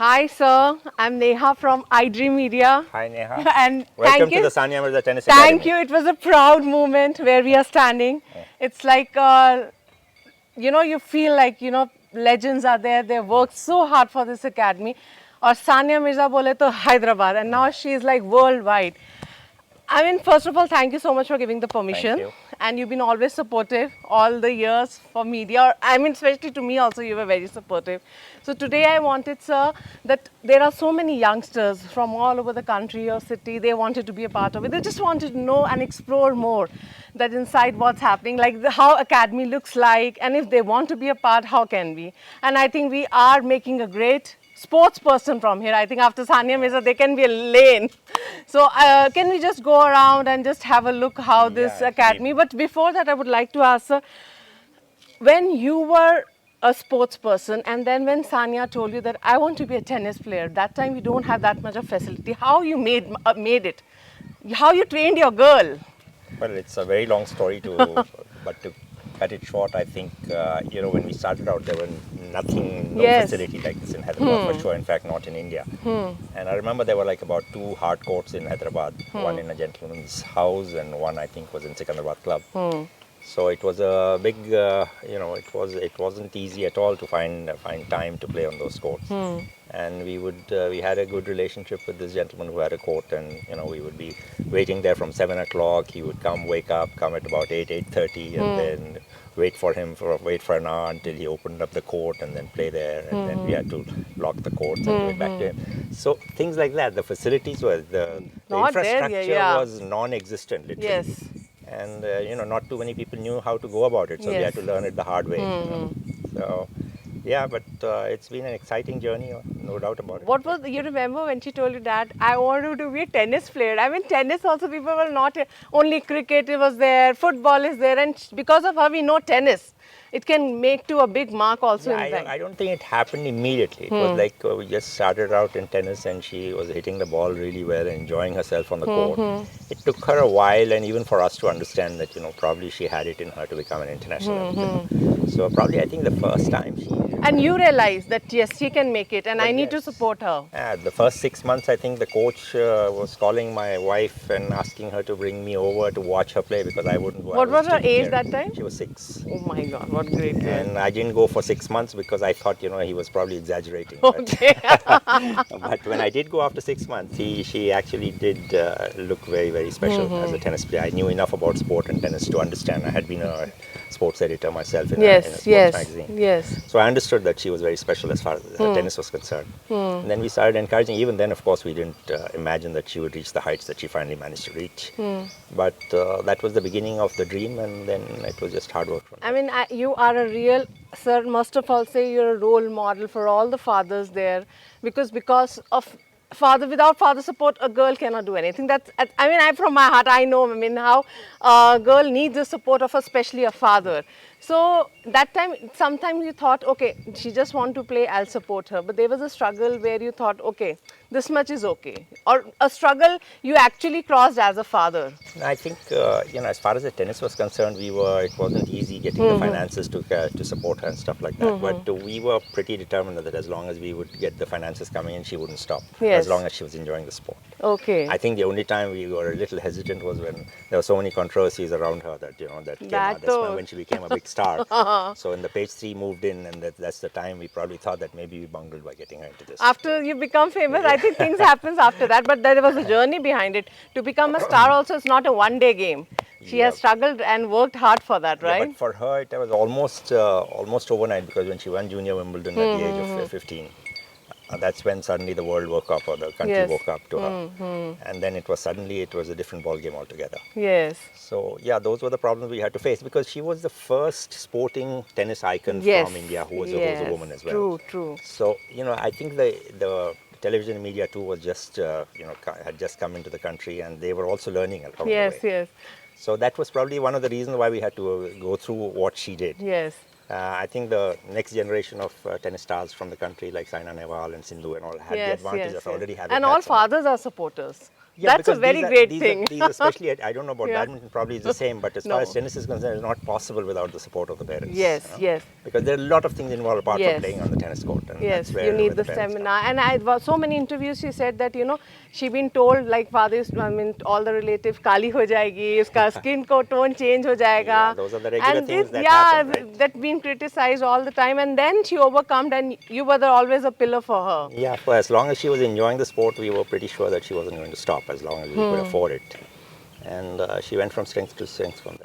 Hi, sir. I'm Neha from IDream Media. Hi Neha. And Welcome thank to you. the Sania Mirza Tennis Thank Academy. you. It was a proud moment where we are standing. It's like, you feel like, legends are there. They worked so hard for this academy. Or Sania Mirza bole to Hyderabad. And now she's like worldwide. I mean, first of all, thank you so much for giving the Thank permission. you. And you've been always supportive all the years for media. I mean, especially to me also, you were very supportive. So today I wanted, sir, that there are so many youngsters from all over the country or city. They wanted to be a part of it. They just wanted to know and explore more that inside what's happening, like how academy looks like. And if they want to be a part, how can we? And I think we are making a great sports person from here. I think after Sania Mirza, there can be a lane. So can we just go around and just have a look how this Yeah, academy, but before that I would like to ask, sir, when you were a sports person and then when Sania told you that I want to be a tennis player, that time you don't have that much of facility, how you made it? How you trained your girl? Well, it's a very long story but to cut it short, I think when we started out, there were no Yes. facility like this in Hyderabad for sure. In fact, not in India. And I remember there were like about 2 hard courts in Hyderabad, one in a gentleman's house and one I think was in Secunderabad Club. So it was a big, it wasn't easy at all to find time to play on those courts. And we had a good relationship with this gentleman who had a court, and we would be waiting there from 7 o'clock. He would wake up, come at about 8:30, and then wait for an hour until he opened up the court, and then play there. And then we had to lock the courts and give it back to him. So things like that. The facilities were the Not there, infrastructure yeah. was non-existent, literally. Yes. And not too many people knew how to go about it, so we Yes. had to learn it the hard way. So yeah, but it's been an exciting journey, no doubt about it. What was, you remember when she told you that I wanted to be a tennis player? I mean, tennis also, people were not, only cricket was there, football is there, and because of her we know tennis. It can make to a big mark also in I life. don't think it happened immediately. It was like we just started out in tennis and she was hitting the ball really well, enjoying herself on the court. It took her a while, and even for us to understand that, probably she had it in her to become an international player. So probably I think the first time she... And you realize that yes, she can make it, and Well, I need to yes. support her. The first 6 months, I think the coach was calling my wife and asking her to bring me over to watch her play because I wouldn't go. What was her taking age care. that time? She was 6. Oh my God, what great girl. And I didn't go for 6 months because I thought, he was probably exaggerating. Okay. But when I did go after 6 months, she actually did look very, very special as a tennis player. I knew enough about sport and tennis to understand. I had been a sports editor myself in a sports magazine. Yes. So I understood that she was very special as far as tennis was concerned. And then we started encouraging. Even then, of course, we didn't imagine that she would reach the heights that she finally managed to reach. But that was the beginning of the dream, and then it was just hard work. I mean, you are a real, sir, most of all say you're a role model for all the fathers there, because of without father support, a girl cannot do anything. That's, I mean, from my heart, I know, I mean, how a girl needs the support of especially a father. So that time, sometimes you thought, okay, she just want to play, I'll support her. But there was a struggle where you thought, okay, this much is okay. Or a struggle you actually crossed as a father. I think, as far as the tennis was concerned, it wasn't easy getting the finances to support her and stuff like that. But we were pretty determined that as long as we would get the finances coming in, she wouldn't stop. Yes. As long as she was enjoying the sport. Okay. I think the only time we were a little hesitant was when there were so many controversies around her that came out. That's when she became a big star. So when the page 3 moved in, and that's the time we probably thought that maybe we bungled by getting her into this. After you become famous, I think things happens after that, but there was a journey behind it. To become a star also, it's not a one-day game. She has struggled and worked hard for that, right? Yeah, but for her, it was almost overnight, because when she won Junior Wimbledon at the age of 15, that's when suddenly the world woke up, or the country woke up to her. And then it was a different ball game altogether. Yes. So yeah, those were the problems we had to face, because she was the first sporting tennis icon from India who was a woman as well. True. So, I think the television media too was just, had just come into the country, and they were also learning along the way. Yes. So that was probably one of the reasons why we had to go through what she did. Yes. I think the next generation of tennis stars from the country, like Saina Nehwal and Sindhu and all, had the advantage of already having. And all fathers are supporters. Yeah, That's a because very these great these thing. These especially, I don't know about Yeah. badminton, probably it's the same, but as No. far as tennis is concerned, it's not possible without the support of the parents. Yes, yes. Because there are a lot of things involved apart Yes. from playing on the tennis court, and Yes, that's where, you need where the parents come. stamina. And I was so many interviews. She said that she been told like fathers, I mean all the relatives, kali ho jayegi, uska skin ko tone change ho jayega. Yeah, those are the regular and things that yeah, happen, right? that been criticized all the time. And then she overcome, and you were always a pillar for her. Yeah, for as long as she was enjoying the sport, we were pretty sure that she wasn't going to stop as long as we could afford it. And she went from strength to strength from there.